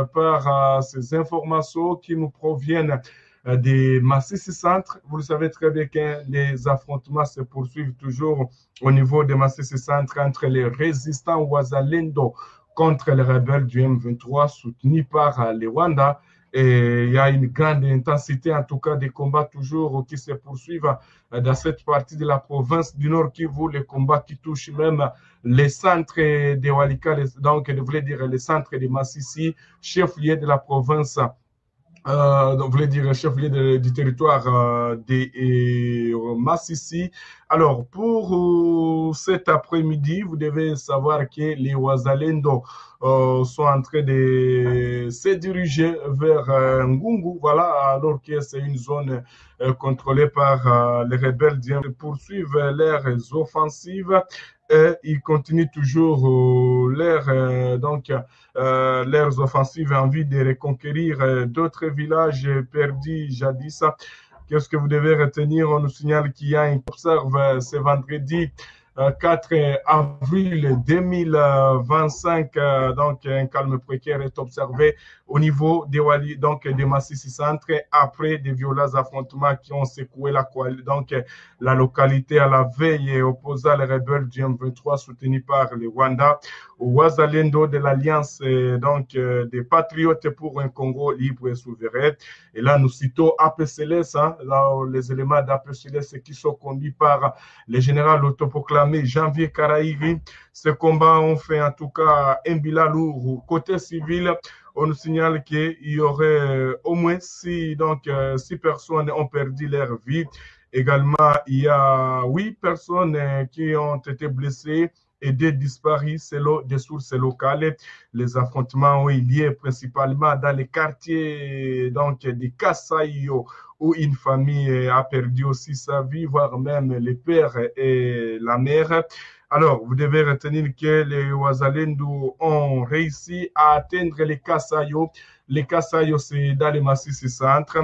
par ces informations qui nous proviennent des Massissi Centre. Vous le savez très bien que les affrontements se poursuivent toujours au niveau des Massissi Centre entre les résistants Wazalendo contre les rebelles du M23 soutenus par les Rwandais. Et il y a une grande intensité, en tout cas, des combats toujours qui se poursuivent dans cette partie de la province du Nord Kivu, les combats qui touchent même les centres de Walikale, donc je voulais dire les centres de Massissi, chef-lieu de la province. Donc, voulez dire chef-lieu du territoire des Massissi. Alors, pour cet après-midi, vous devez savoir que les Wazalendo sont en train de se diriger vers Ngungu, voilà, alors que c'est une zone contrôlée par les rebelles qui poursuivent leurs offensives. Et ils continuent toujours leurs offensives en vue de reconquérir d'autres villages perdus jadis. Qu'est-ce que vous devez retenir? On nous signale qu'il y a un observe ce vendredi 4 avril 2025, donc un calme précaire est observé au niveau des Wali, donc des Massissi Centre, après des violents affrontements qui ont secoué la localité à la veille et opposant les rebelles du M23 soutenus par les Rwandais au Wazalendo de l'Alliance des Patriotes pour un Congo libre et souverain. Et là, nous citons APCLS, les éléments d'APCLS qui sont conduits par le général autoproclamé Janvier Karaïri. Ces combats ont fait en tout cas un bilan lourd. Côté civil, on nous signale qu'il y aurait au moins 6 personnes ont perdu leur vie. Également, il y a 8 personnes qui ont été blessées et 2 disparus selon des sources locales. Les affrontements ont eu lieu principalement dans les quartiers de Kasaïo, où une famille a perdu aussi sa vie, voire même le père et la mère. Alors, vous devez retenir que les Wazalendo ont réussi à atteindre les Kasaïo. Les Kasaïo, c'est dans les Massissi Centre.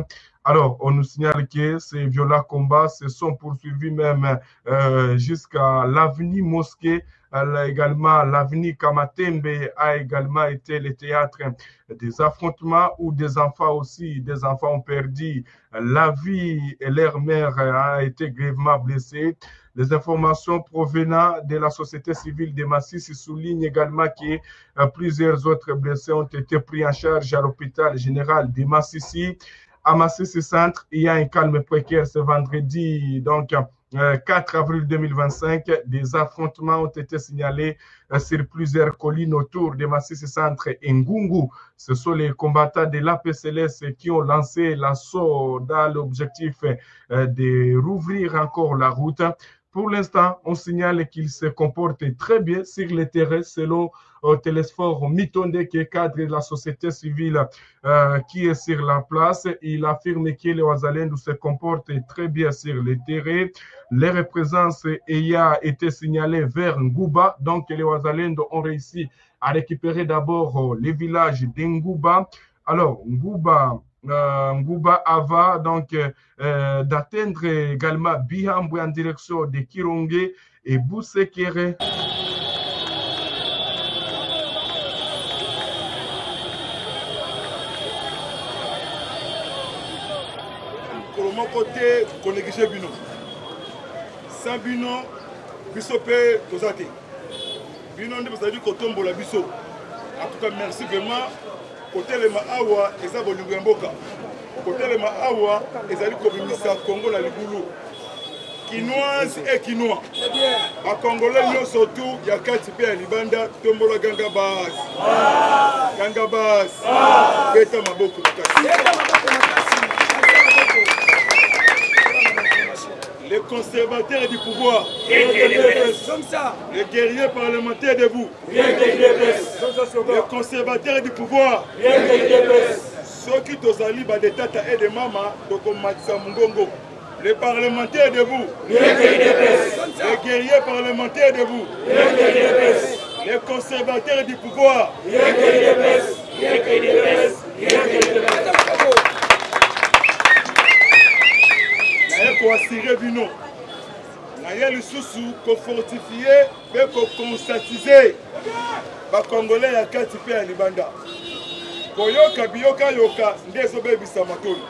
Alors, on nous signale que ces violents combats se sont poursuivis même jusqu'à l'avenue Mosquée. Également, l'avenue Kamatembe a également été le théâtre des affrontements où des enfants ont perdu la vie et leur mère a été grièvement blessée. Les informations provenant de la société civile de Massissi soulignent également que plusieurs autres blessés ont été pris en charge à l'hôpital général de Massissi. À Massissi Centre, il y a un calme précaire ce vendredi, 4 avril 2025. Des affrontements ont été signalés sur plusieurs collines autour de Massissi Centre et Ngungu. Ce sont les combattants de l'APCLS qui ont lancé l'assaut dans l'objectif de rouvrir encore la route. Pour l'instant, on signale qu'il se comporte très bien sur le terrain selon Télésphore Mitonde, qui est cadre de la société civile qui est sur la place. Il affirme que les Wazalendo se comportent très bien sur le terrain. Les présences ayant été signalées vers Ngouba, donc les Wazalendo ont réussi à récupérer d'abord les villages d'Ngouba. Alors, Ngouba Ava, d'atteindre également Bihambwe en direction de Kironge et Boussekere. Pour mon côté, on néglige Bino. Sans Bino, Bissopé, Tozate. Bino, on a dit qu'on tombe la Bisso. En tout cas, merci vraiment. Côté les Maawa, et ça, Bolugumboka. Côté les Maawa, et ça, Kobimisa, Congo, la Liboulou. Quinoise et quinois. À Congolais, surtout, il y a 4 pays à Libanda, Tombola Gangabas. Gangabas. Beta Maboko. Les conservateurs du pouvoir, les guerriers parlementaires debout, les conservateurs du pouvoir, ceux qui tozali des tata et des mamas, les parlementaires debout, les guerriers parlementaires debout, les conservateurs du pouvoir. Pour assurer Bino, il y a le sous pour fortifier et pour conscientiser les Congolais à 4 pays à Libanda. koyoka biyoka yoka ndezo bebisa matoni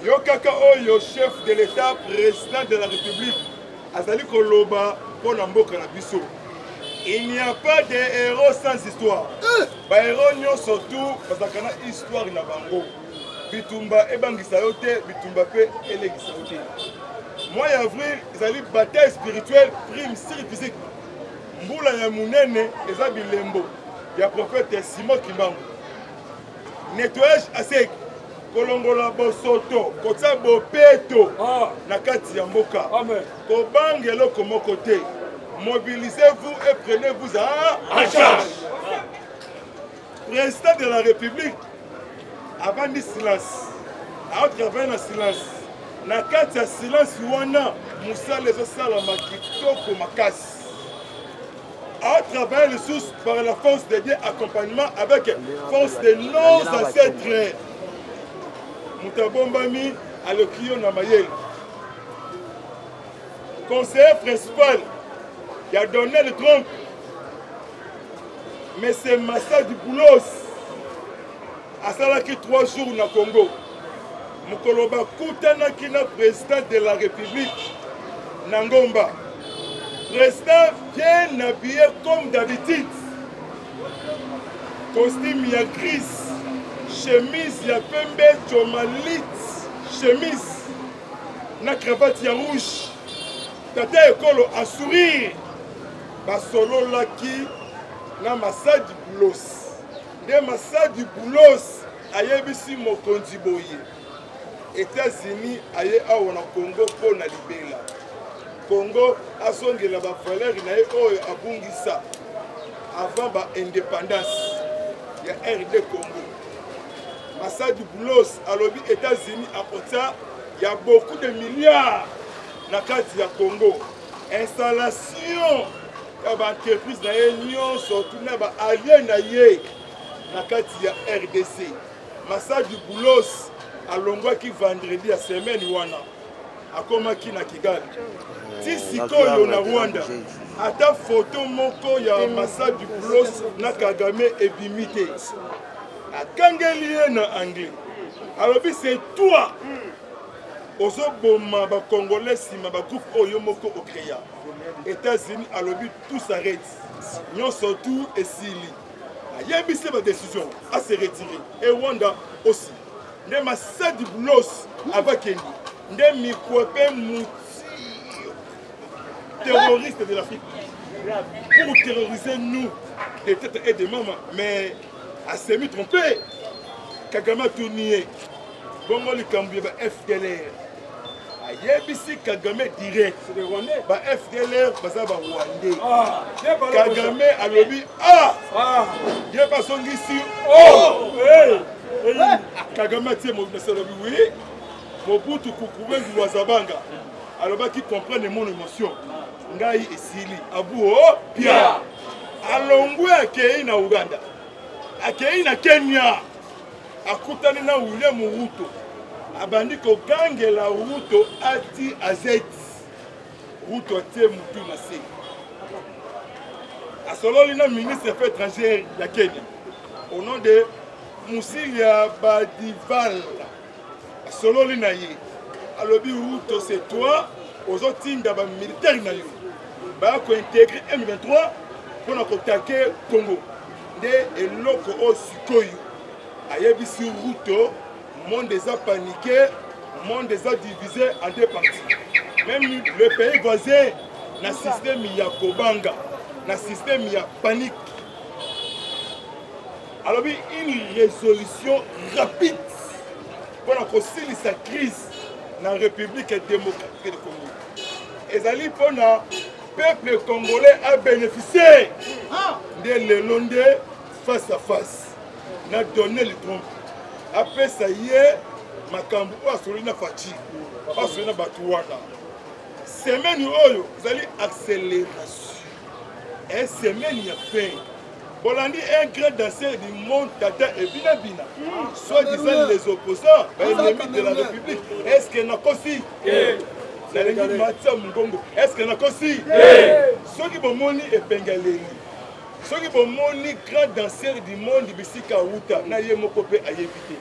yokaka oyo chef de l'état président de la république azali koloba pona mboka na biso. Il n'y a pas de héros sans histoire. Ba héros nyonso tout bazakana histoire na bango. Bitumba ebangisa yote bitumba pe elegisa yote. Mois d'avril ezali bataille spirituelle prime sur physique. Mbula ya munene eza bilembo ya prophète Simon Kimbangu. Nettoyage à sec. Kolongola bosoto, kotia bopeto na kati ya mboka. Kobangelo komoko te. Mobilisez-vous et prenez-vous en charge. Président de la République, avant du silence, à travers le silence, na kati ya silence wana Moussa les osalama kitoko makasi. À travers les sources par la force de Dieu, accompagnement avec force de nos ancêtres. Moutabombami à l'Okio Namayel. Conseiller principal, il a donné le trompe. Mais c'est Massa du Boulos. À Salaki 3 jours na Congo. Mukoloba Koutana Kina, président de la République. Nangomba. Président bien habillé comme d'habitude. Costume ya gris. Chemise ya pembe, chomalit. Chemise. Na cravate ya rouge. Tata ekolo a sourire. Basolo laki na Massa du Boulos. De Massa du Boulos ayebisi mokonzi boye. États-Unis aye awa na Congo po na libela. Congo asongela ba valeur na ye oyo abungisa avant ba indépendance ya RD Congo. Massa du Boulos alobi États-Unis apota ya beaucoup de milliards na kati ya Congo. Installation ya ba entreprise na ye nyonso tuna ba allié na ye na kati ya RDC. Massa du Boulos alongwaki vendredi ya semaine wana akomaki na Kigali. Ti sikoyo na Rwanda ata photo moko ya Massa du Boulos na Kagame ebimite akangeli ye na anglais. Alobi c'est toi ozoboma ba congolais sima ba groupe oyo moko okreya. États-Unis alobi tout s'arrête. Nyonso tout esili. Ayebisi ba décision à se retirer. Et Rwanda aussi. Nde Massa du Boulos avakendi. Nde mikwepe mouti terroriste de l'Afrique. Pour terroriser nous, des têtes et des mamans. Mais à semi-trompé, Kagame a tout nié. Bon, le Camboué, FDLR. Ayebisi Kagame direct. Ba FDLR, baza ba Rwandais. Kagame a lobby. Y'a pas son ici. Kagame a dit, oui. Mobutu Kukuwe Wazabanga. Alors qui comprennent mon émotion. Ngai esili. Abu Pia. Alongwe akei na Uganda. Akei na Kenya. Akutani na William Ruto. Abandi ko gange la Ruto ati azet. Ruto ate mutu na se. Asololi na ministre des Affaires étrangères de Kenya. Au nom de Musilia Badival. Asololi na ye. Alobi Ruto c'est toi. Aux autres militaires na yo. Ba ko intégrer M23 pour na attaquer Congo. Nde eloko o sikoyo. Ayebisi Ruto, monde des a paniqué, monde des a divisé en deux parties. Même le pays voisin na système ya kobanga, na système ya panique. Alors une résolution rapide pour la concilier sa crise dans la République démocratique du Congo. Et ali pour le peuple congolais a bénéficié de l'élonde face à face. Na donné le trompe. Après ça y est, makambu asolina fati, asolina batuwana. Semaine oyo, vous allez accélération. Et semaine y a fait. Bolandi un grand danseur du monde Tata et Bina Bina. Soit disant les opposants, l'ennemi de la République. Est-ce qu'il y a aussi? Est-ce qu'il y a aussi? Ceux qui vont moni et bengaleli. soki bomoni grand danseur du monde bisika wuta na ye moko pe ayebite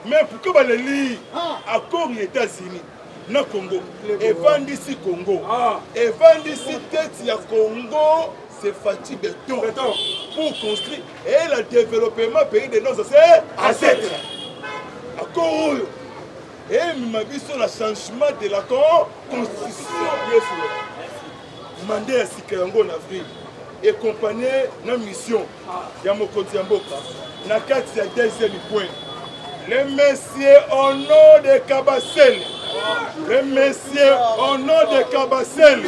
mais pourquoi baleli accord ya États-Unis na Congo evandisi Congo evandisi tête ya Congo c'est Fati Béton pour construire et le développement pays de nos ancêtres accord et mabiso la changement de la constitution mandé ya sika yango na Afrique et compagnie na mission ya mokonzi ya mboka na kati ya deuxième point le messieurs au nom de Kabasele le messieurs au nom de Kabasele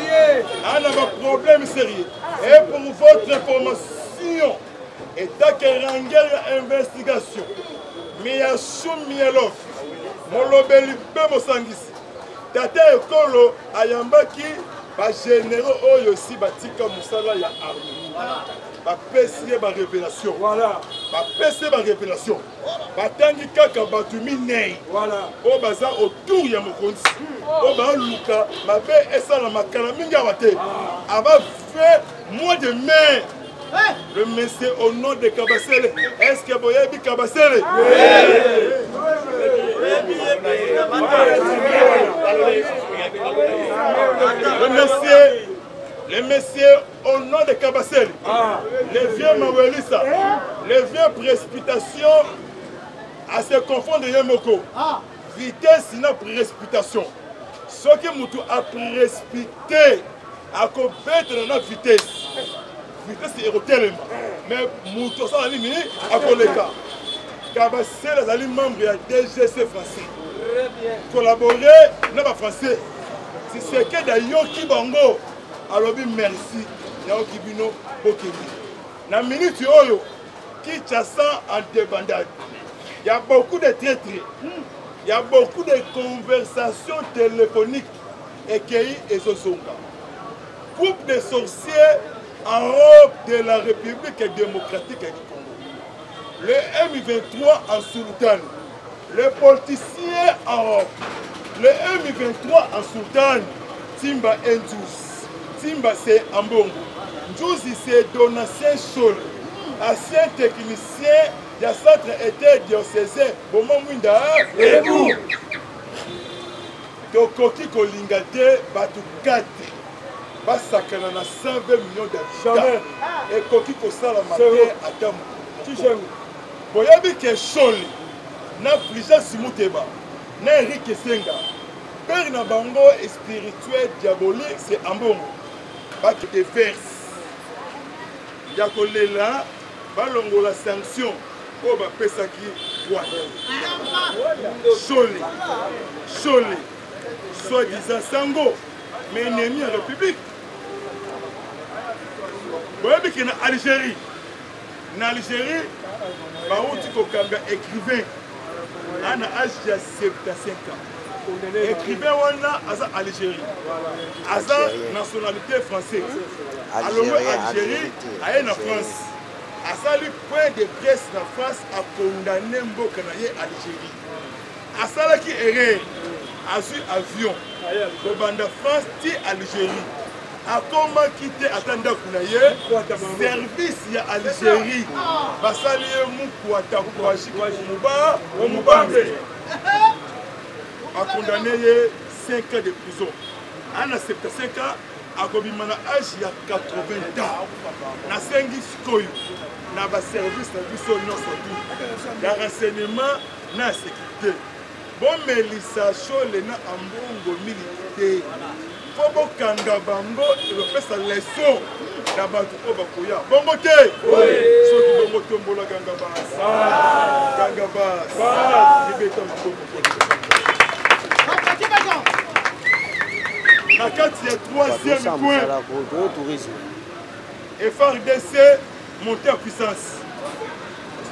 a un problème sérieux et pour votre information et takerangel investigation Miyashum Mielof molobeli pe mosangisi tata ekolo ayambaki ba généraux oyo si batika musala ya armée ba pesier ba révélation voilà ba pesier ba révélation batangi kaka batumi nei voilà o baza autour ya mokonzi o ba luka mabe esala makala mingi abate aba fait mois de mai le monsieur au nom de Kabasele est-ce que boyebi Kabasele le monsieur au nom de Kabasele, les vieux Mawelissa, les vieux précipitations à se confondre de Yemoko. Vitesse n'a précipitation. Ce qui m'a a précipité à combattre dans la vitesse. Vitesse est tellement. Mais Moutou ça a mis à Koleka. Kabasele est membre de DGC français. Collaborer n'est pas français. Si c'est que d'ailleurs qui bango, alors merci. Yaoki Bino Bokemi. Na minute oyo qui chassa en débandade. Il y a beaucoup de traîtres. Il y a beaucoup de conversations téléphoniques écueillies et Zozonga. Groupe de sorciers en robe de la République démocratique du Congo. Le M23 en sultan. Les politiciens en robe. Le M23 en sultan. Timba Ndjous. Timba c'est Ambongo. Ndjous c'est Donatien Chol. Ancien technicien du centre était diocésain. Bomo Mwinda. Et vous. Tokoki Kolingate Batu 4. Basakana na 120 millions d'habitants. Et Koki Kosala Maté Adam. Boyabi ke Choli. Na Prija Simuteba. Na Eric Senga. Père na bango spirituel diabolique c'est Ambongo. Baki de verse. Yakolela balongo la sanction pour ba pesaki quoi. Choli. Choli. Soi-disant Sango. Mais ennemi à la République. Vous voyez qu'il y a en Algérie. En Algérie, Baouti Kokanga écrivain. À l'âge de 75 ans. Écrivain en Algérie. À la nationalité française. Alors Algérie, à la France. À ça, le point de presse de France a condamné Mbokanaye Algérie. À ça, qui est Azul avion. Au bande de France, ti Algérie. A comment quitter Atanda Kounaye, service ya Algérie. Basali Moukwata Kouachi Kouba, Moubambe. A condamné 5 ans de prison. En 75 ans, a Gobimana âge il y a 80 ans. Na Sengi Sikoyo, na ba service na biso nyonso. Ya renseignement na sécurité. Bon Melissa Chole na Ambongo militaire. Fobo kanga bango le fait sa leçon na batu ko bakoya. Bongo te. Soki bongo tombola ganga bas. Ganga bas. Libeta mako. Na kati ya 3e point. FARDC monter en puissance.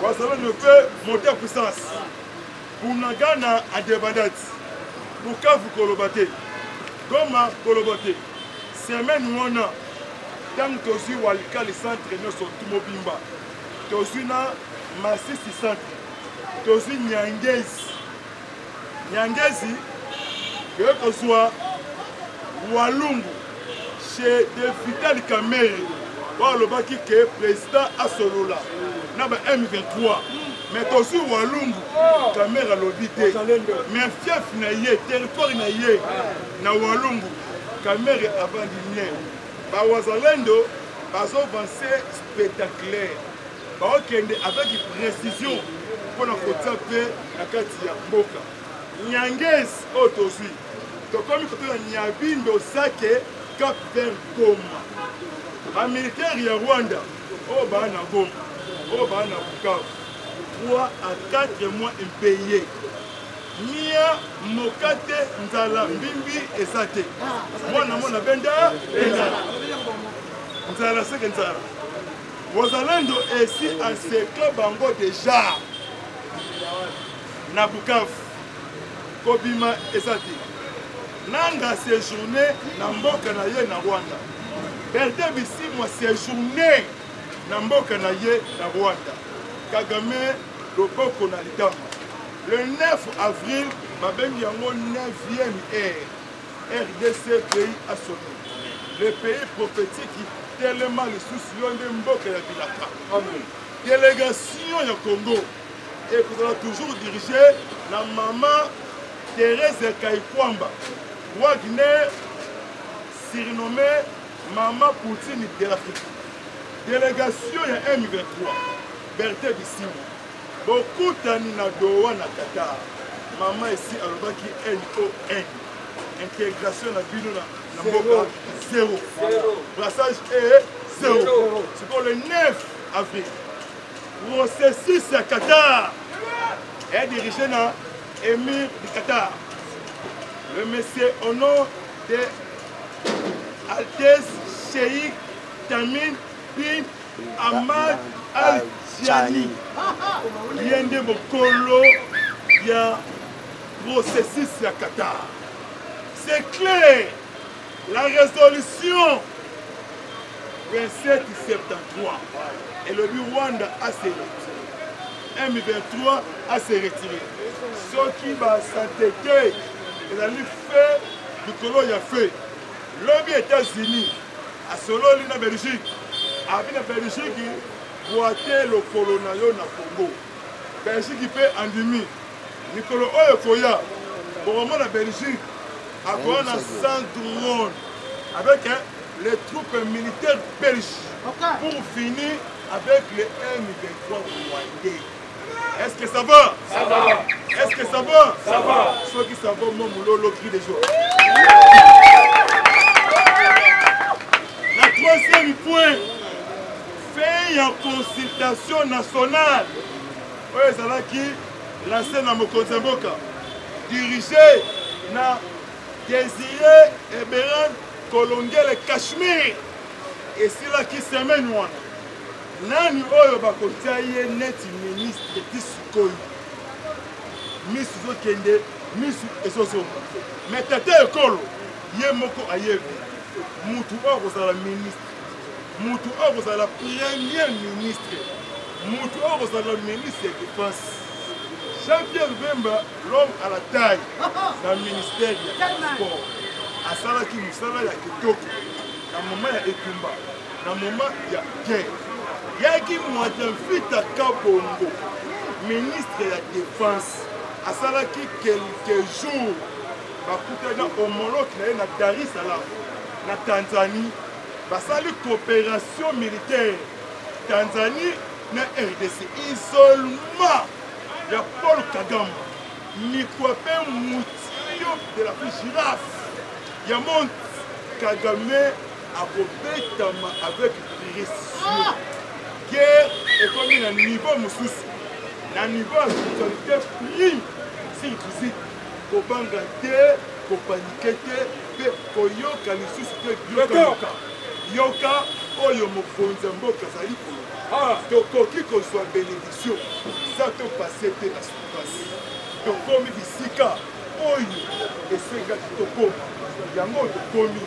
Wazalo ne peut monter en puissance. Bunagana a débadat. Bukavu Kolobate. Goma Kolobate. Semaine où on a. Tant que tu as le centre, nous sommes tout mobimba. Tu as Massissi centre. Tu as Nyangezi. Nyangezi. Que ce soit Walungu. Chez de Vital Kamere. balobaki ke président asolola na ba M23 mais tosi walungu kamera alobi te mais fief na ye territoire na ye na walungu kamera avandi bien bawazalendo bazovanse spectaculaire baokende avec précision mpona kotia mpe na kati ya mboka nyangesi oyo tozwi tokomi kotola nyabindo sake cap vers Goma bamilitaire ya Rwanda oyo baa na Goma oyo baa na Bukavu 3 à 4 mois impayés nia mokate nzala mbimbi eza te mwana mona benda nzala seke nzala wazalendo esi encercle bango déjà na Bukavu kobima eza te nanga séjourné na mboka na ye na Rwanda Bertin Bisimwa séjourné na mboka na ye na Rwanda Kagame loboko na litama le 9 avril babengi yango 9e ère RDC pays assommé le pays prophétique tellement lisusu yo nde mboka ya bilaka délégation ya Congo ekozala toujours dirigée na mama Thérèse Kaikwamba Wagner surnommé Mama Poutine de l'Afrique. Délégation ya M23 Bertin Bisimwa bokutani na Doha na Qatar mama ici alobaki NON intégration na bino na mboka 0 brassage est 0 c'est pour le 9 avril processus à Qatar est dirigé na émir du Qatar le monsieur au nom de Altesse Cheikh Tamim bin Ahmad Al-Thani yende mokolo ya processus à Qatar. C'est clair, la résolution 2773 et le Rwanda a se retiré. M23 a se retiré. Ceux qui va s'entêter, ils allaient faire du colon y a fait. L'homme États-Unis a solo na Belgique. Avec la Belgique, boiter le colonel na Congo. Belgique peut endormir. Nicolas Oyokoya, pour le moment la Belgique, a un centre avec les troupes militaires belges pour finir avec les M23 rwandais. Est-ce que ça va? Ça va. Est-ce que ça va? Ça va. Ceux qui savent mon moulot, cri des jours. La troisième point, fait une consultation nationale. Oui, c'est là qui lancé dans mon Mokonzemboka, dirigé na Désiré Eberan Kolongele Cachemire. Et c'est là qui semaine wana. Nani oyo bakotia ye neti ministre Tisikoyi. Miss Zokende, Miss Esoso. Mais tata ekolo, ye moko ayebi. Mutu oyo kozala ministre. Mutu oyo kozala premier ministre. Mutu oyo kozala ministre de défense. Jean-Pierre Bemba, l'homme à la taille dans le ministère du sport. À Salaki Moussala, il y a Kitoko. Dans le moment, il y a Etumba. Dans le moment, il y a guerre. Il y a qui m'a invité à Kabongo, ministre de la Défense. À Salaki, quelques jours, il y a un homologue qui est à Dar es Salaam, en Tanzanie. Il y a une coopération militaire. Tanzanie, na RDC. Isolement. Il y a Paul Kagame, Nikwape Moutillo de la girafe. Il y a mon Kagame à Bobetama avec précision. Guerre est comme un niveau moussous. Un niveau de sécurité prime. Si vous dites, pour bangater, pour paniquer, pour yoka les sous-titres yoka. Yoka, oyo mokonzamboka zali pour tokoki kozwa bénédiction ça te passé te na souffrance tokomi bisika oyo esengaki tokoma yango tokomi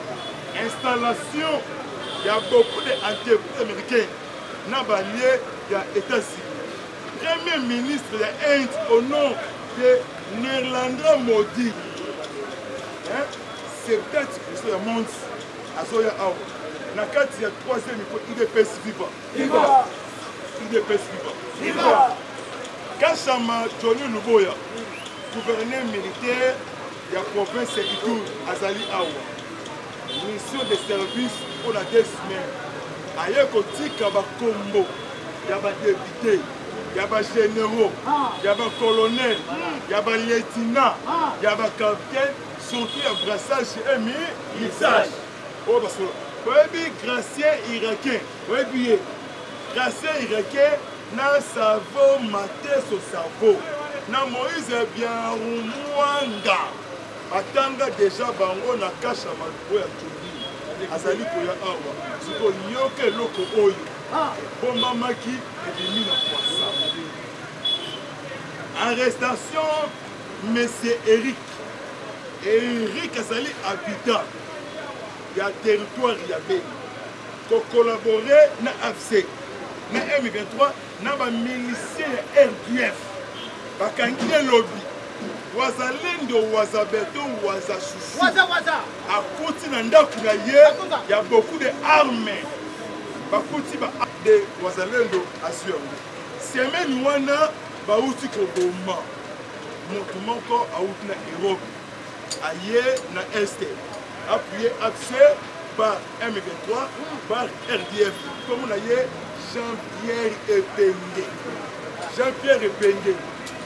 installation ya beaucoup d'entreprises américaines na balie ya États-Unis premier ministre de Inde au nom de Narendra Modi c'est peut-être que ce monde azoya awa na kati ya 3e UDPS viva. UDPS viva. Kachama Johnny Luboya, gouverneur militaire de la province de Ituri, Azali Awa. Mission de service pour la 2 semaines. Ailleurs kotika ba combo, il y a ba député, il y a ba généraux, il y a ba colonel, il y a ba lieutenant, il y a ba capitaine, surtout il y a brassage et message. Oh parce que oui gracien irakien, oui gracien irakien na cerveau maté so cerveau. Na Moïse bien Mwanga. Atanga déjà bango na kasha maluko ya Tchoubi. Azali koya awa. Siko yoke loko oyo. Bomba maki ebimi na kwasa. Arrestation Monsieur Eric. Eric azali habitant ya territoire ya Beni. Ko collaborer na AFC. Na M23 na ba milicien ya RDF. Bakangi lobby. Wazalendo wazabeto wazashushu. Akuti na ndaku na ye ya beaucoup de armes. Bakuti ba de wazalendo assure. Semaine wana bauti ko bomba. Moto moko auti na Europe. Aye na Est. Appuyé accès par M23 par RDF. Comme on a ye Jean-Pierre Epenge. Jean-Pierre Epenge.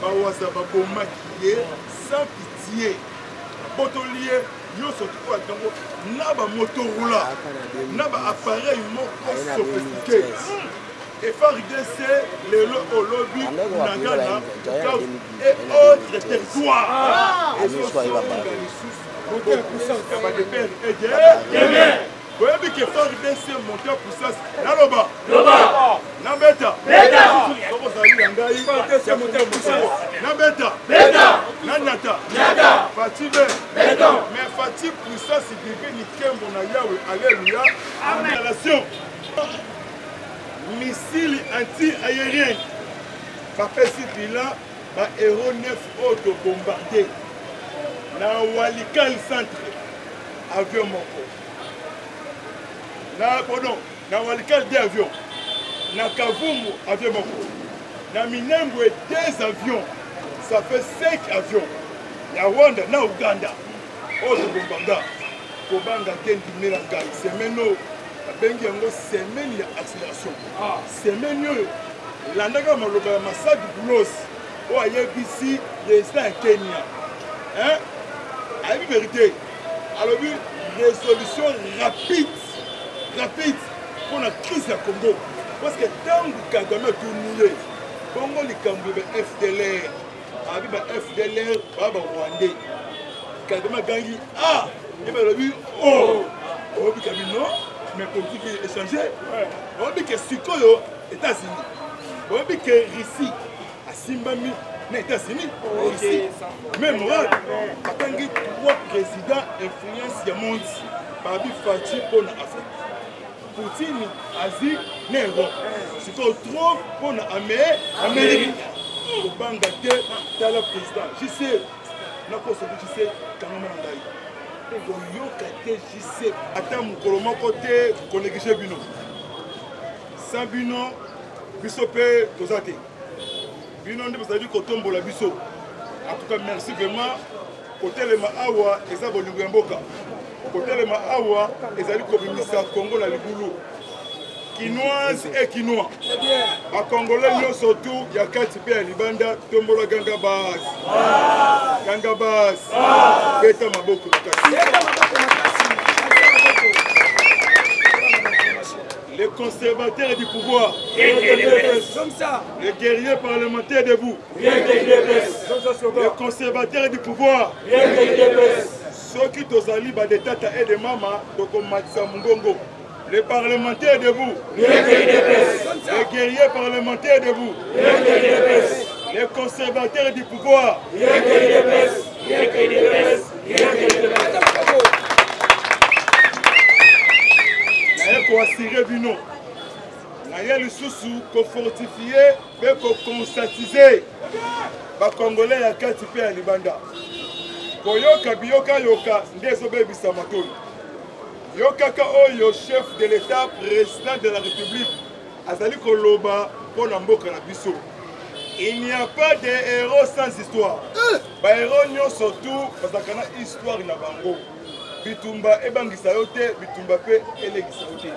Bawaza baboma qui est sans pitié. Botolier, nous sommes tous à Tango. N'a pas Motorola, n'a pas appareil sophistiqué. Et FARDC, les lobby, Nagana, et autres territoires. Et nous sommes vous voyez que FARDC monte en puissance. Naloba, Nabeta, Nabeta, Nanata, Fatime, mais Fatime puissance divine Kembo na Yahweh, alléluia. Amen. Missile anti-aérien. Papa Sipila, ba héros 9 auto bombardé. Na Walikal centre, avion moko. Na Walikal 2 avions. Na Kavumu avion moko. Na Minembwe 2 avions. Ça fait 5 avions. Ya Rwanda na Uganda. Auto bombarda. Kobanga kendi mela ngai. Semeno bengi yango semaine ya accélération. Semaine yo landaka maloba ya Masadi Boulos. O ayebisi président Kenya. Hein? Ayebi vérité. Alors oui, résolution rapide pour la crise à Congo. Parce que tant que Kagame a tourné, Congo les Cambouis FDLR, avec FDLR, Baba Rwandais. Kagame a gagné. Ah, il va le dire, oh, on dit qu'il non, mais politique est échangée. On dit que Sikoyo, États-Unis. On dit que Russie, à Simbami, les États-Unis. Même moi, Atangi 3 présidents influence le monde. Babi Fati pour l'Afrique. Poutine, Asie, Néron. Ce qu'on trouve pour l'Amérique. Au Bangladesh, tu as le président. Je sais, je sais, quand même, je sais. Attends, mon colombo côté, qu'on néglige Bino. Sans Bino, Bissopé, Tozate. Bino, on dit qu'on tombe la Bisso. En tout cas, merci vraiment. Côté le Maawa, et ça, vous Mboka. Côté le Maawa, et ça, vous Congo, la Libulu. Quinoise et quinois. À Congolais, nous surtout, il y a 4 pays à Libanda, Tombola Gangabaz. Gangabaz. Beta Maboko. Les conservateurs du pouvoir. Les guerriers parlementaires debout. Les conservateurs du pouvoir. Ceux qui t'osali des tata et des mamas, donc Matsa Mungongo. Les parlementaires debout. Les guerriers parlementaires debout. Les conservateurs du pouvoir. Pour assurer du nom. Naïe le sous qu'on fortifier et qu'on conscientiser. Les Congolais à 4 pays à Libanda. Pour yoka biyoka yoka ndeso bebi samatoni. Yo kaka oyo chef de l'État, président de la République, azali koloba pour mboka na biso. Il n'y a pas de héros sans histoire. Ba héros nyo surtout parce qu'on a histoire na bango. Bitumba ebangisa yote, bitumba pe elegisa yote.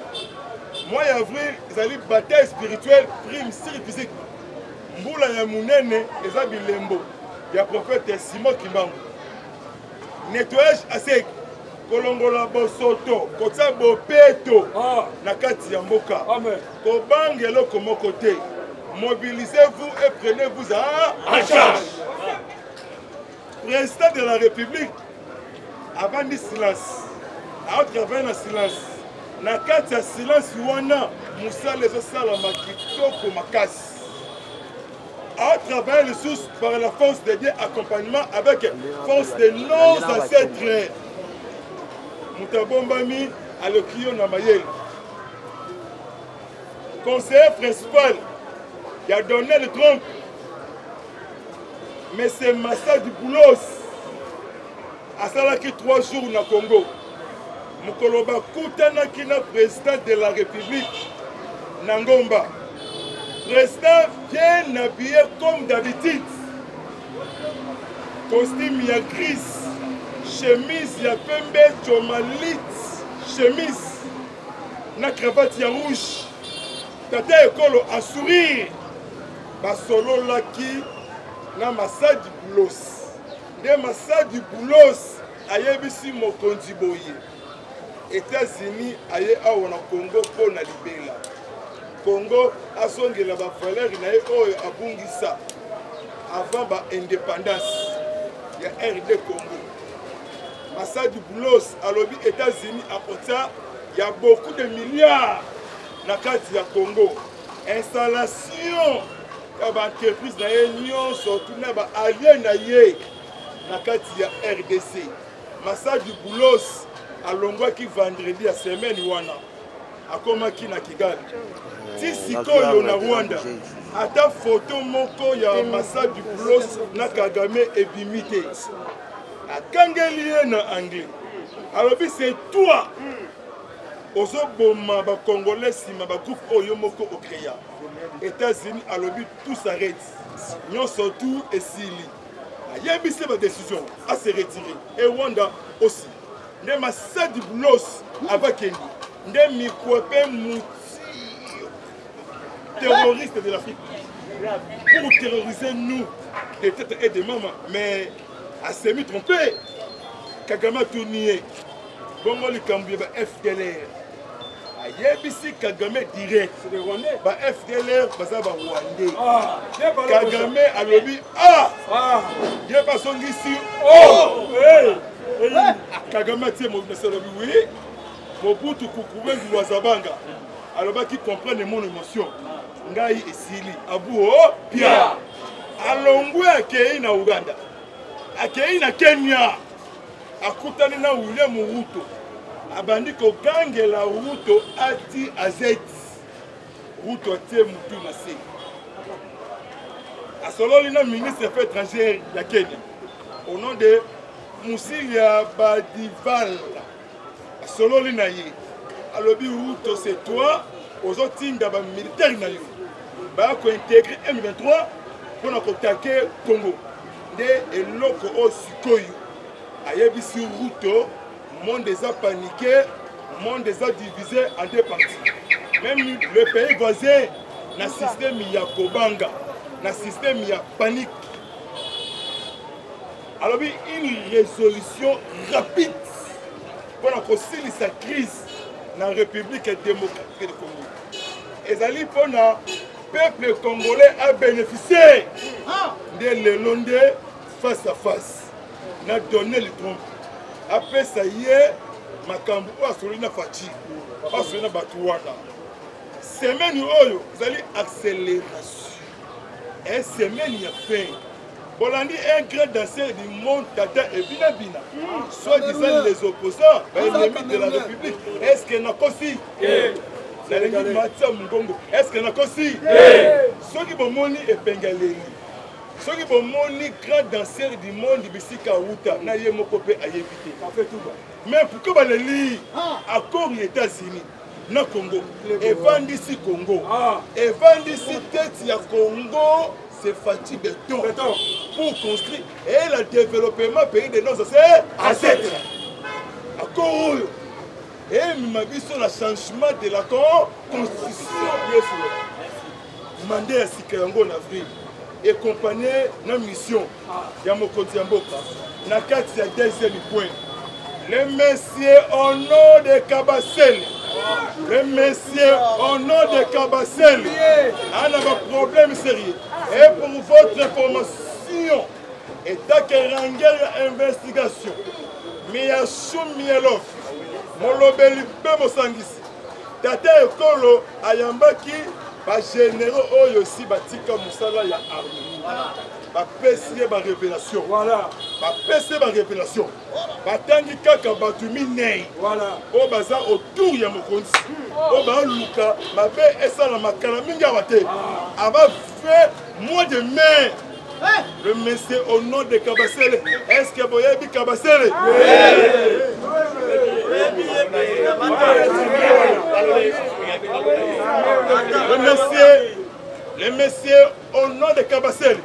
Moi avril, ezali bataille spirituelle, prime physique. Mbula ya munene eza bilembo ya prophète Simon Kimbangu. Nettoyage à sec. Kolongola bosoto, kotia bopeto na kati ya mboka. Kobangelo komo côté. Mobilisez-vous et prenez-vous en charge. Président de la République, avant du silence, à travers le silence, na kati ya silence wana, Moussa les osala makitoko makasi. À travers les sources par la force de Dieu, accompagnement avec force de nos ancêtres. Moutabombami à l'Okio Namayel. Conseiller principal, il a donné le trompe. Mais c'est Massa du Boulos. À Salaki 3 jours au Congo. Mukoloba Koutana Kina, président de la République. Nangomba. Président bien habillé comme d'habitude. Costume ya gris. Chemise ya pembe, chomalit, chemise, na cravate ya rouge. Tata ekolo a sourire. Basolo laki na Massa du Boulos. De Massa du Boulos ayebisi mokonzi boye. États-Unis aye awa na Congo po na libela. Congo asongela ba valeur na ye oyo abungisa avant ba indépendance ya RD Congo. Massa du Boulos à l'objet États-Unis apporta, il y a beaucoup de milliards dans le cadre du Congo. Installation, il y a des entreprises dans l'Union, surtout dans les alliés dans le cadre du RDC. Massa du Boulos à l'ongwa qui vendredi à semaine wana. À Komaki na Kigali. Si siko yo na Rwanda, à ta photo moko ya Massa du Boulos na Kagame et Bimite. A Kangelie na anglais. Alors c'est toi. Ozo boma ba Congolais sima ba groupe oyo moko okreya. États-Unis alors tout s'arrête. Nyon surtout et Sili. Ayebi c'est ma décision à se retirer. Et Rwanda aussi. Ne Massa du Boulos avec Kendi. Ne Mikwepe Mouti terroriste de l'Afrique. Pour terroriser nous des têtes et des mamans. Mais à semi trompé, Kagame a tout nié. Bon, le Cambia, FDLR. Ayebisi Kagame direct. FDLR, ça va Rwandais. Kagame a lobby. Il n'y a pas son ici. Kagame a dit, oui. Mobutu Kukuwe du Wazabanga. Alors, qui comprennent mon émotion. Ngai et Sili. Abu, Pia. Alongwe akei na Uganda. Akei na Kenya. Akutani na William Ruto. Abandi ko gangela Ruto ati azet. Ruto ate mutu na se. Asololi na ministre des Affaires étrangères de Kenya. Au nom de Musilia Badival. Asololi na ye. Alobi Ruto c'est toi. Aux autres d'abord militaires na yo. Ba ko intégrer M23 pour attaquer Congo. Et l'autre au Sikoyo. Ayebisi Ruto, le monde des a paniqué, le monde des a divisé en deux parties. Même le pays voisin, dans le système il y a Kobanga, dans le système il y a panique. Alors une résolution rapide pour concilier sa crise dans la République démocratique du Congo. Et ça pour le peuple congolais a bénéficié de l'élondé face à face. On a donné le trompe. Après ça y est, Makambu a solé na fatigue. A solé na Batouana. Semaine oyo, vous allez accélération. Et semaine il y a fait. Bolandi un grand danseur du monde, Tata et Bina Bina. Soit disant les opposants, l'ennemi de la République. Est-ce qu'il y a un aussi? Est-ce qu'il y a un aussi? Ceux qui vont moni et Bengaleli. soki bomoni grand danseur du monde bisika wuta na ye moko pe ayebite mais pourquoi baleli accord ya États-Unis na Congo evandisi Congo evandisi tête ya Congo c'est Fati Béton pour construire et le développement pays de nos ancêtres accord et mabiso la changement de la constitution mandé ya sika yango en avril et compagnie na mission ya mokonzi ya mboka na kati ya deuxième point le messieurs au nom de Kabasele le messieurs au nom de Kabasele a un problème sérieux et pour votre information et takerangel investigation Miyashu Mielof molobeli pe mosangisi tata ekolo ayambaki ba généraux oyo si batika musala ya armée ba pesier ba révélation voilà ba pesier ba révélation batangi kaka batumi nei voilà o baza autour ya mokonzi o ba luka mabe esala makala mingi abate aba fait mois de mai le monsieur au nom de Kabasele est-ce que boyebi Kabasele le monsieur au nom de Kabasele,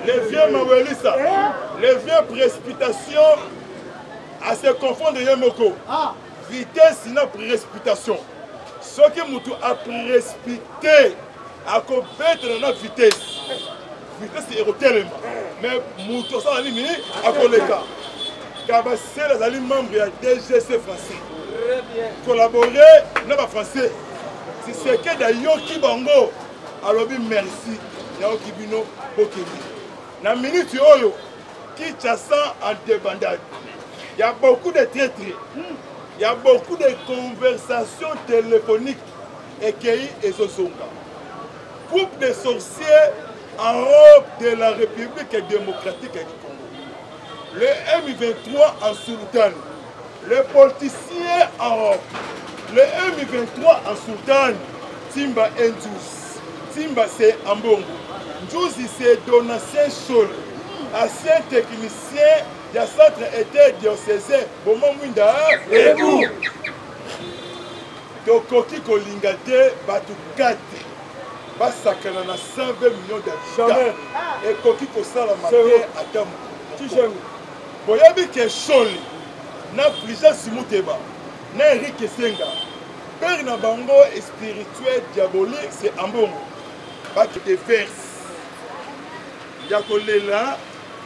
les vieux Mawelisa, les vieux précipitations à se confondre de Yemoko. Vitesse n'a précipitation. Ce qui moutou a précipité à combattre dans la vitesse. Vitesse est tellement. Mais moutou ça a limité à Koleka. Kabasele est membre de DGC français. Collaborer n'est pas français. Si c'est que d'ailleurs qui bango, alors merci. Naoki Bino Bokemi. Na minute oyo qui chassa en débandade. Il y a beaucoup de traîtres. Il y a beaucoup de conversations téléphoniques écueillies et Zozonga. Groupe de sorciers en robe de la République démocratique du Congo. Le M23 en sultan. Les politiciens en robe. Le M23 en sultan. Timba Ndjous. Timba c'est Ambongo. Ndjous c'est Donatien Chol. Ancien technicien du centre était diocésain. Bomo Mwinda. Et vous. Tokoki Kolingate Batu 4. Basakana na 120 millions d'habitants. Et Koki Kosala Maté Adam. Boyabi ke Choli. Na Prija Simuteba. Na Eric Senga. Père na bango spirituel diabolique c'est Ambongo. Baki de verse. Yakolela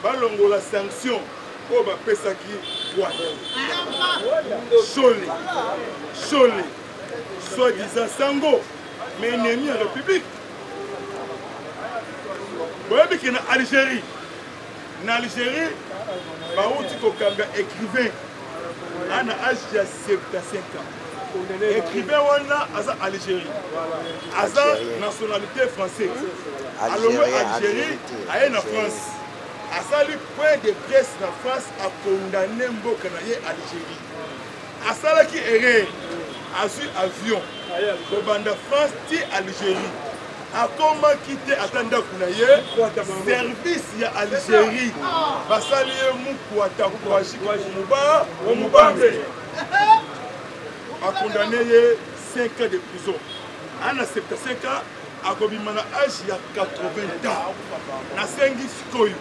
balongo la sanction pour ba pesaki quoi. Choli. Choli. Soi-disant Sango mais ennemi à la République. Boyabi ki na Algérie. Na Algérie baouti kokanga écrivain ana âge de 75 ans. Écrivain wana aza Algérie. Aza nationalité française. Alors Algérie aye na France. Asali point de presse na France a condamné mboka na ye Algérie. Asala ki erreur. Azu avion. Kobanda France ti Algérie. A comment quitter attendant kunaye service ya Algérie basali muku atakuashi kumuba omubambe a condamné 5 ans de prison ana 75 ans akobima na âge ya 80 ans na sengi sikoyo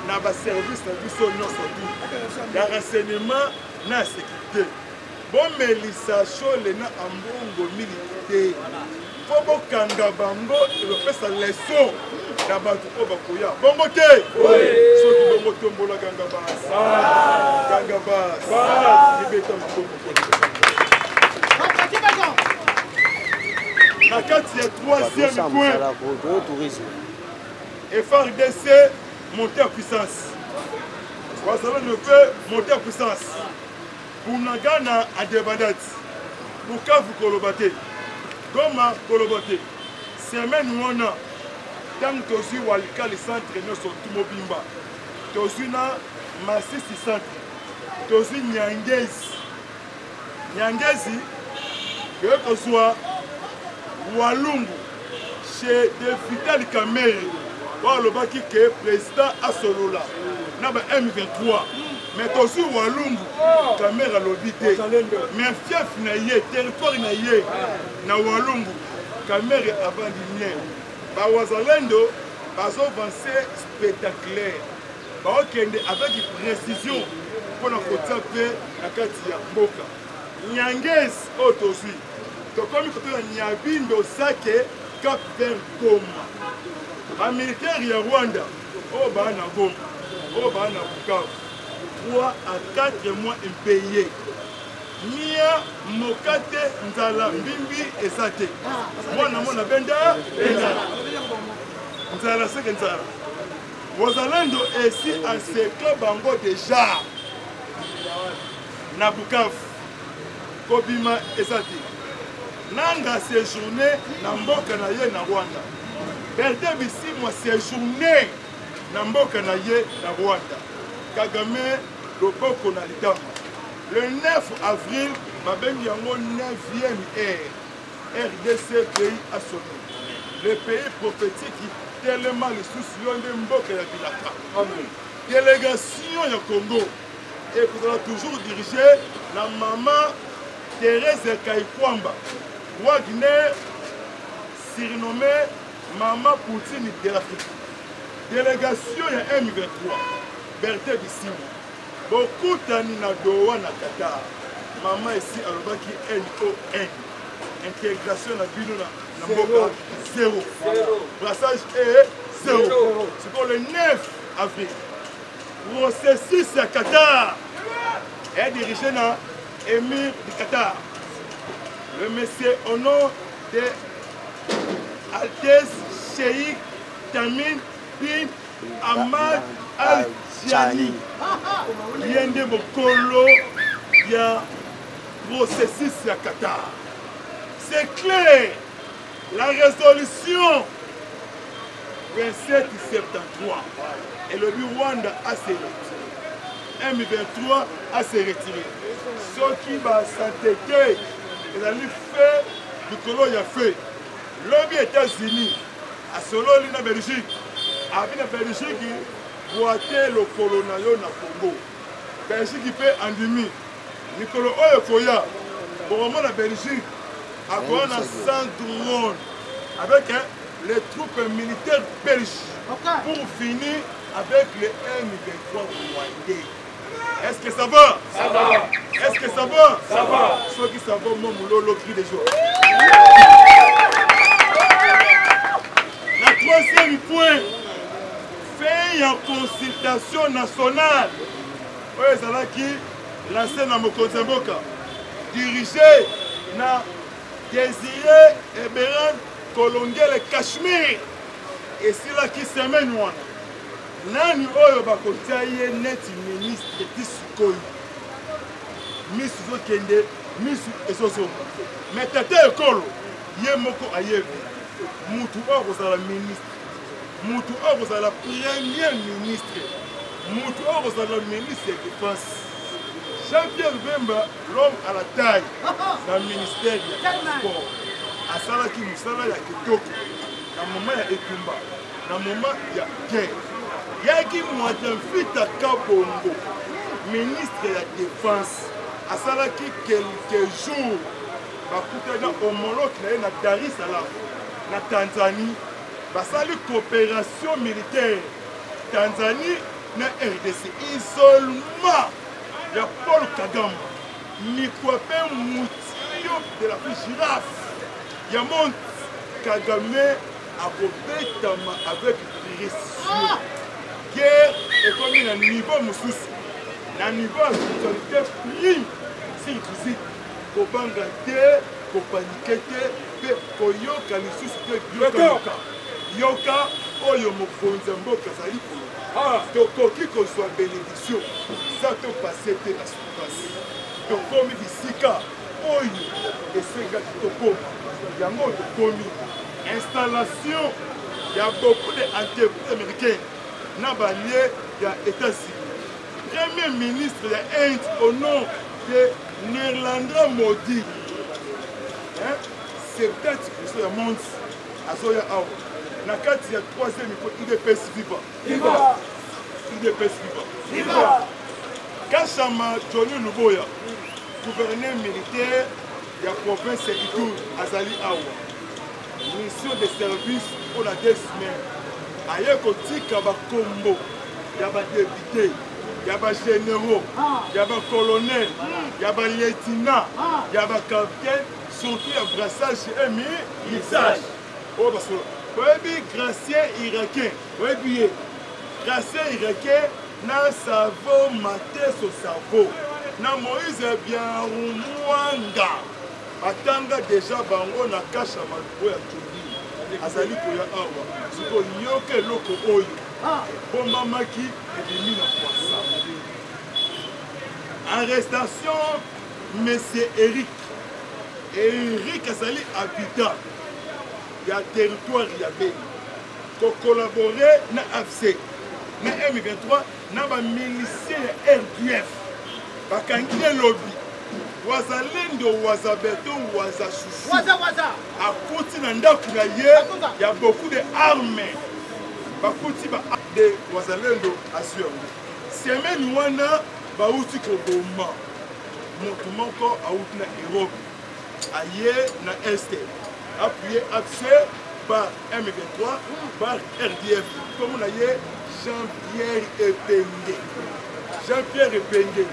na ba service na biso nyonso tu ya renseignement na sécurité bon Melissa Chole na Ambongo militaire Bobo kanga bango pesa leçon na batu ko bakoya bongo te soki bongo tombola ganga bas libeta na kati ya 3e point FARDC monter en puissance Wazala ne peut monter en puissance Bunagana à Debadat Bukavu Kolobate Goma Kolobote, semaine où on a tant que tu as le centre de notre Tumobimba, tu as Massissi centre, tu as Nyangezi, que ce soit Walungu, chez des Vital Kameri, balobaki ke président asolola na ba M23 mais tosi walungu kamera alobi te mais fief na ye territoire na ye na walungu kamera avandi bien bawazalendo bazovanse spectaculaire baokende avec précision mpona kotia mpe na kati ya mboka nyangesi oyo tozwi tokomi kotola nyabindo sake cap vers Goma bamilitaire ya Rwanda oyo baa na Goma oyo baa na Bukavu 3 à 4 mois impayés nia mokate nzala mbimbi eza te mwana mona benda nzala seke nzala wazalendo esi encercle bango déjà na Bukavu kobima eza te nanga séjourné na mboka na ye na Rwanda Bertin Bisimwa séjourné na mboka na ye na Rwanda Kagame loboko na litama le 9 avril babengi yango 9e ère RDC pays assommé le pays prophétique tellement lisusu yo nde mboka ya bilaka délégation ya Congo ekozala toujours dirigée na mama Thérèse Kaikwamba Wagner surnommé Mama Poutine de l'Afrique. Délégation ya M23 Bertin Bisimwa bokutani na Doha na Qatar mama ici alobaki NON intégration na bino na mboka 0 brassage est 0 c'est pour le 9 avril processus à Qatar est dirigé na émir du Qatar le monsieur au nom de Altesse Cheikh Tamim bin Ahmad Al-Thani yende mokolo ya processus à Qatar. C'est clair, la résolution 2773 et le Rwanda a se retiré. M23 a se retiré. Ceux qui va s'entêter, ils allaient faire du colon y a fait. L'homme États-Unis a solo na Belgique. Avec la Belgique, boiter le colonel na Congo. Belgique peut endormir. Nicolas Oyokoya, pour le moment la Belgique, a quoi un centre avec les troupes militaires belges pour finir avec les M23 rwandais. Est-ce que ça va? Ça va. Est-ce que ça va? Ça va. Ceux qui savent mon moulot, cri des jours. La troisième point, fait une consultation nationale. Oui, c'est là qui lancé dans mon Mboka, dirigé na Désiré Eberan Kolonge le Cachemire. Et c'est là qui semaine wana. Nani oyo bakotia ye neti ministre Tisikoyi. Miss Zokende, Miss Esoso. Mais tata ekolo, ye moko ayebi. Mutu oyo za la ministre. Mutu oyo za la premier ministre. Mutu oyo za la ministre de défense. Jean-Pierre Bemba, l'homme à la taille dans le ministère du sport. À Salaki Moussala, il y a Kitoko. Dans le moment, il y a Etumba. Dans le moment, il y a guerre. Il y a qui m'a invité à Kabongo, ministre de la Défense. À Salaki, quelques jours, il y a un homologue qui est à Dar es Salaam, en Tanzanie. Il y a une coopération militaire. Tanzanie, na RDC. Isolement. Il y a Paul Kagame, Nikwape Moutillo de la girafe. Il y a mon Kagame à Bobetama avec précision. Guerre est comme un niveau moussous. Un niveau de sécurité prime. Si vous dites, pour bangater, pour paniquer, pour yoka, les sous-yoka. Yoka, oyo mokonza mboka zali kolo. Tokoki ko soit bénédiction. Ça te passé de la souffrance. Tokomi bisika oyo esega tokomi. Yango tokomi. Installation, il y a beaucoup d'entreprises américaines. Na balié, il y a États-Unis. Premier ministre de l'Inde au nom de Néerlandais maudit. C'est peut-être que c'est le monde. Azoya Aou. na kati ya 3e miko UDPS viva UDPS viva Kachama Johnny Luboya gouverneur militaire ya province ya Ituri azali awa mission de service pour la 2 semaines aye kotika bakombo ya badepute ya bagénéraux ya bacolonel ya balieutenant ya bacapitaine surtout ya brassage émissage oyo basola oyebi gracien irakien oyebi ye gracien irakien na savo mateso savo na Moïse Biarumwanga atanga deja bango na kasha malubo ya Tchombi azali koya awa siko yoke eloko oyo bombamaki ebimi na kwasa arrestation monsieur Eric azali habitant ya territoire ya Beni kokolabore na AFC na M23 na bamilicien ya RDF bakangi elobi wazalendo wazabeto wazashushu akuti na ndako na ye ya beaucoup de armes bakuti ba de wazalendo asio semaine wana bauti koboma moto moko auti na Europe aye na este appuyé accès par M23 par RDF comme na ye Jean-Pierre Epenge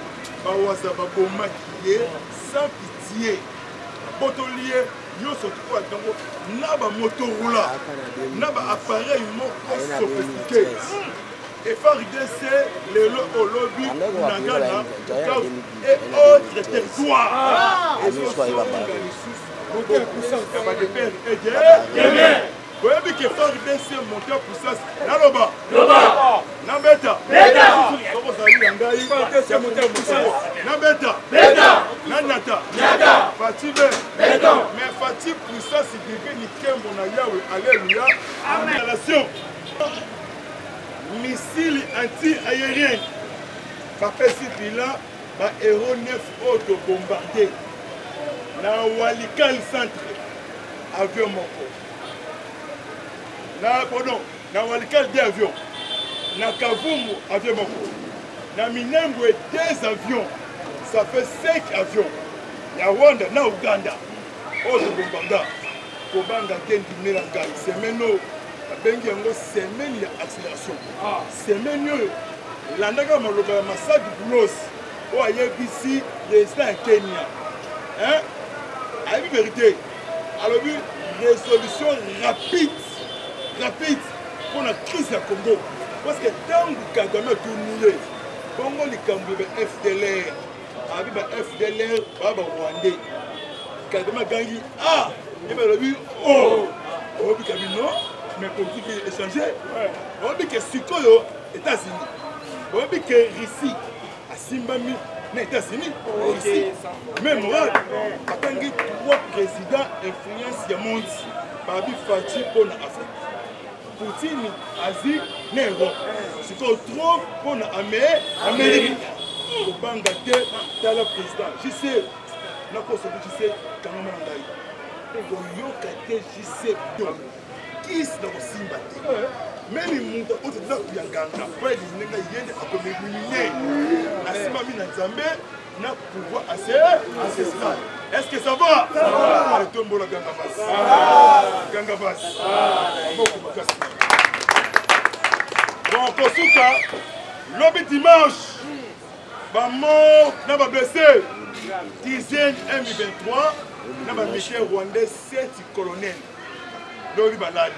bawaza baboma kiye sans pitié botolier nyonso tukwa tango na ba motorola na ba appareil moko sophistiqué et FARDC lelo olobi nangana et autres territoires et oyebi ke FARDC monte en puissance naloba nabeta okozali ya ngai nabeta nanata fati be mais fati puissance divine kembo na yawe alleluya nation missile anti-aérien bapesi bilan bahéros 9 oyo tobombardé na Walikale centre avion moko na Walikale 2 avions na Kavumu avion moko na Minembwe 2 avions ça fait 5 avions ya Rwanda na Uganda oyo tobombarda kobanga kendi mela ngai semaine oyo babengi yango semaine ya accélération semaine oyo landaka maloba ya Masadi Boulos oyo ayebisi président ya Kenya ayebi vérité alobi résolution rapide pour la crise à Congo. Parce que tant que Kagame a tourné, Congo likambo ba FDLR, abi ba FDLR baba Rwandais. Kagame gangi il va le dire obi kabino mais politique échanger. Obi que sikoyo États-Unis. Obi que Russie asimbami na États-Unis. Même moi atangi 3 présidents influence ya monde. Babi Fati pour l'Afrique. Poutine, Asie, Néro. C'est qu'on trouve pour l'Amérique. Au Bangladesh, t'as le président. Je sais, n'a pas ce que je sais, quand même en Gaï. Au Yokate, je sais, qui est dans le Simbaté. Même les mondes, autres gens qui ont gagné, après les Négaïens, après les Luminiers, la Simami Nazambe n'a pouvoir assez stable. Est-ce que ça va? Ça va. Allez, tombe la Gangabas. Gangabas. Bon, pour ce cas, l'objet dimanche, mort, n'a pas blessé. Dizaine M23, n'a pas Michel Rwandais, 7 colonels. L'objet balade.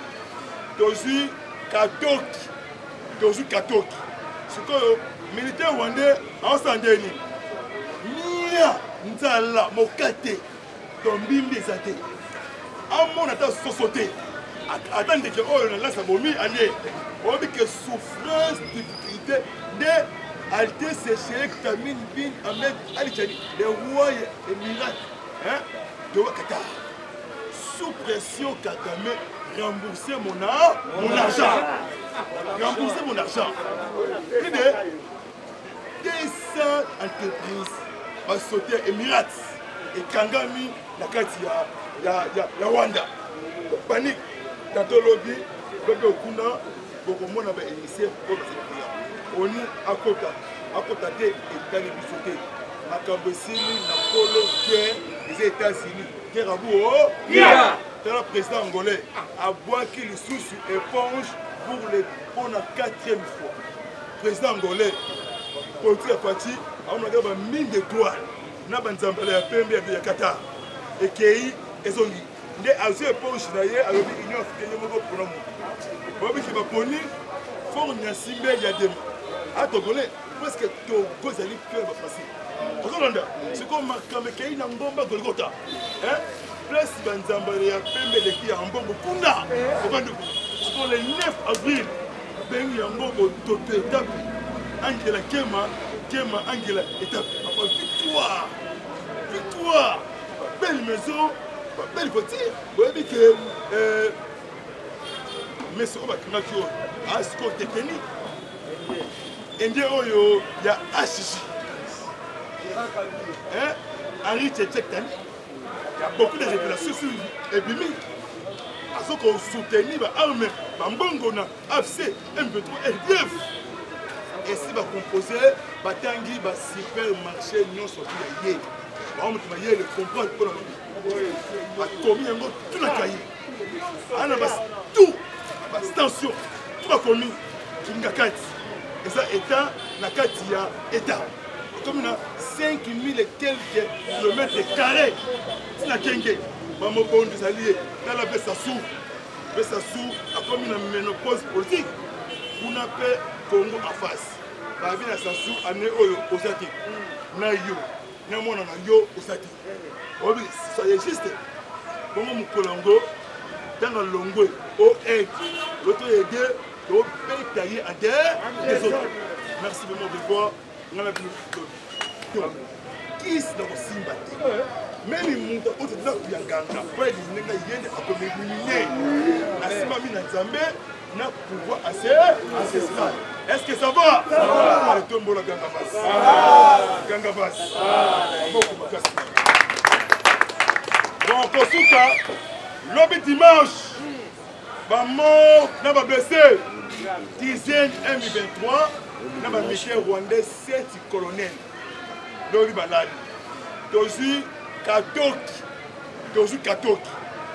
Toujours Katoki. Ce que le militaire rwandais en Sandéni. Nzala mokate tombimbi ezate amona ta sosote attendre que oh la sa bomi allez on dit que souffrance difficulté de Altesse Cheikh Tamim bin Ahmed Ali Thani le roi émirat de Qatar sous pression Kagame rembourser mon argent rembourser mon argent plus de 200 entreprises sauté Émirats et Kangami la kati ya Rwanda panique dans le lobby bébé okuna bokomona ba initier pour ça oni akota te etali biso te makambo esili na polo guerre les États-Unis guerre abu oh le président angolais abwaki lisusu éponge pour la 4e fois président angolais politique parti on a ba mine de gloire na banzambala ya pembe ya Qatar ekei ezongi nde azo éponge na ye alobi union africaine moko pour nous bobi ki ba poni fort nyasimbe ya dem atogolais presque Togo zali cœur ba facile okolonda siko makambe kei na ngomba Golgotha place banzambala ya pembe leki ya mbongo kunda obandu siko le 9 avril bengi ya mbongo toto étape Angela Kema Angela étape victoire belle maison belle voiture boyebi ke meso bakangaki oyo asiko technique ende oyo ya HJ Henri Tchétchène il y a beaucoup de révélations sur Ebimi azoko soutenir ba arme bambongo na AFC M23 RDF et si va composer batangi ba supermarché nyonso ya ye ba mutu ba ye le comprendre pour ba komi yango tout na kayi ana bas tout bas tension tout ba komi ngakati et ça état na kati ya état comme na 5000 et quelques kilomètres carrés na kenge ba mo bondi salié dans la Bessassou a commis la ménopause politique pour n'a pas Congo en face ba bi na Sassou ane oyo osati na yo na mona na yo osati obi soyez juste bon mon kolongo dans le longo au aide l'autre aider au pays taillé en terre des autres merci de mon devoir on a plus qui est dans le sympathie même il monte au delà du yanganga pour les nenga yende akoméliner asima mina nzambe na pouvoir ancestral. Est-ce que ça va? Allez, tombe la Gangabas. Bon, pour tout cas, l'objet dimanche, maman n'a pas blessé. Dizaine M23, n'a pas Michel Rwandais, 7 colonels. L'objet balade. Dozu Katoki.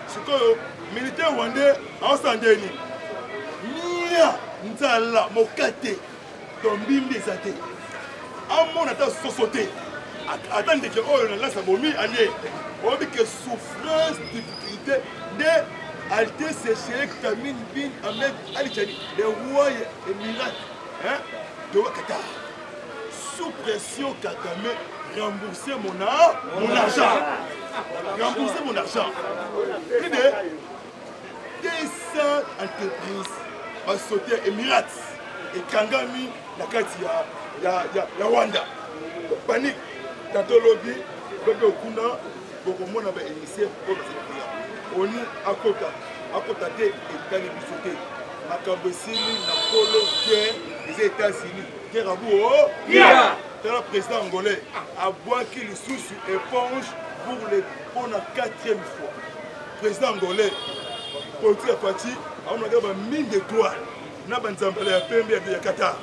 Ce que le militaire rwandais en Sandéni. Nia Nzala Mokate Tombimbi Zate. Amon ata sosoté. Attendez que oh on a la bomi allez. On dit que souffrance, difficulté de Alte Séché Tamine Bin Ahmed Ali Chani, les rois et miracles hein de Qatar. Sous pression Kagame rembourser mon argent. Rembourser mon argent. Plus de 200 entreprises vont sauter Émirats et Kangami, la carte ya Rwanda. Panique. Tantôt lobby, bébé okuna, bokomona ba initier pour ça. Oni akota te etali bisoté. Makambo esili na polo guerre les États-Unis. Guerre abu oh le président angolais a boaki lisusu éponge pour la 4e fois. Président angolais, politique parti, on a ba mine de gloire. Na banzambala ya pembe ya Qatar.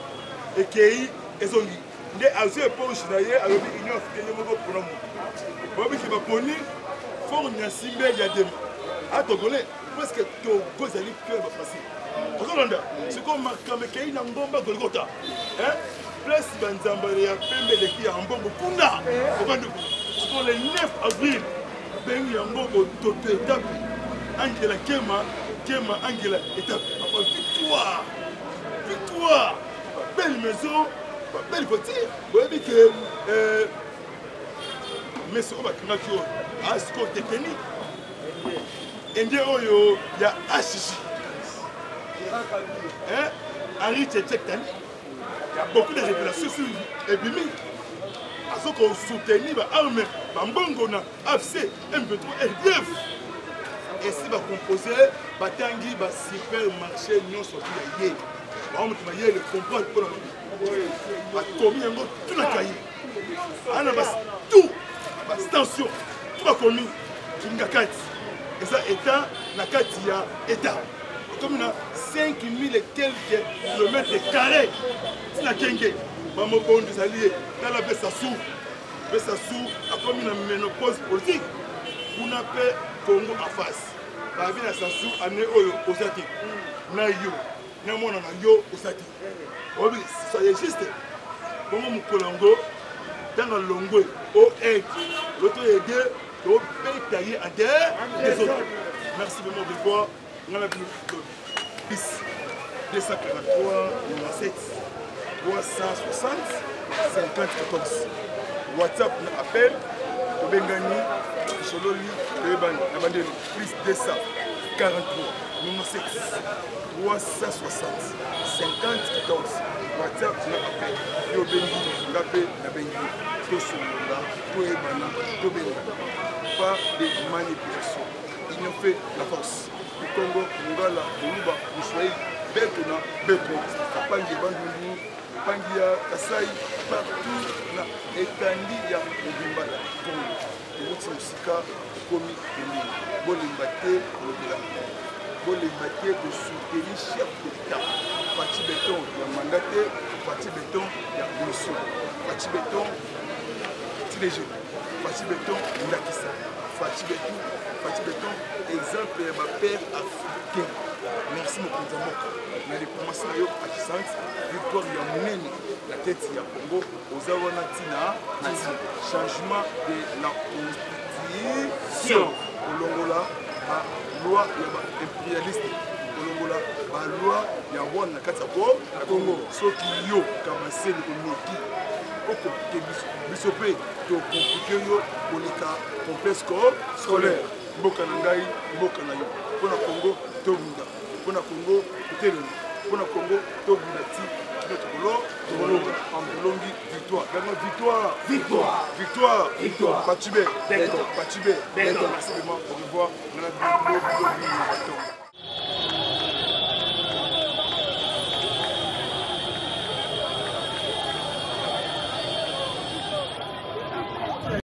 Ekei ezongi. Nde azo éponge na ye alobi union africaine moko pour nous. Bobi ki ba poni fort nyasimbe ya dem. Atogolais presque Togo zali cœur ba facile. Okolonda, c'est comme makambe kei na ngomba Golgotha. Hein? Place banzambala ya pembe leki ya mbongo kunda obandu sur le 9 avril bengi ya mbongo toto étape Angela Kema Angela étape victoire belle maison belle voiture boyebi ke meso bakangaki oyo asiko technique ende oyo ya HJ Henri Tchétchène. Il y a beaucoup de révélations sur Ebimi. Azoko soutenir ba arme bambongo na AFC M23 RDF. Et si va composer batangi ba supermarché nyonso ya ye. Ba mutu ba ye le comprendre pour ba komi yango tout na kayi. Ana bas tout bas tension tout ba komi ngakati. Et ça état na kati ya état. comme 5000 et quelques kilomètres carrés. C'est la Kenge. Maman Bon des alliés. Dans la Bessassou. Bessassou a comme une ménopause politique. On appelle Congo en face. La ville à Sassou a né au Zati. Na yo. Na mon na yo au Zati. Oui, soyez juste. Comment mon Colongo dans le Longo au aide. L'autre aide. Au pays taillé en terre des autres. Merci de mon devoir. On a vu bis 243 7 360 54. WhatsApp appel au Bengani Sololi Lebani plus 243 97 360 54. WhatsApp appel yo Bengi Ngapé na Bengi to Solonga to Ebani to Bengi. Pas de manipulation. Ils ont fait la force. Le Congo, Ngala, Luba, Moussouaï, Betona, Beto, Pangi Bandundu, Pangia, Kasai, partout là, étendue, il y a le Bimbala, Congo. Et l'autre Moussika, Komi, Kemi, Bolimbate, Bolimbate, de soutenir chef d'État. Parti Béton, il y a mandaté, Parti Béton, il y a Boussou, Parti Béton, Tidéjé, Parti Béton, Ndakissa. Fati Béton, exemple de ma père africain. Merci mon président. On a commencé à Kisant, victoire de Mouneni, la tête de Congo, aux Awanatina, changement de la constitution. Au Longola, la loi impérialiste. Au Longola, la loi de la loi de Congo. Ce qui yo, Kamassé, le Noki. Bisopé, to compliqué yo polika complexe scolaire. Boka nangai, boka na yo. Pona Congo, to bunda. Pona Congo, telemi. Pona Congo, to bundati. Notre colo, to bolongi. Ambulongi, victoire. Gagnons victoire. Victoire. Victoire. Victoire. Patibé. D'accord. Patibé. D'accord. Merci vraiment. Au revoir.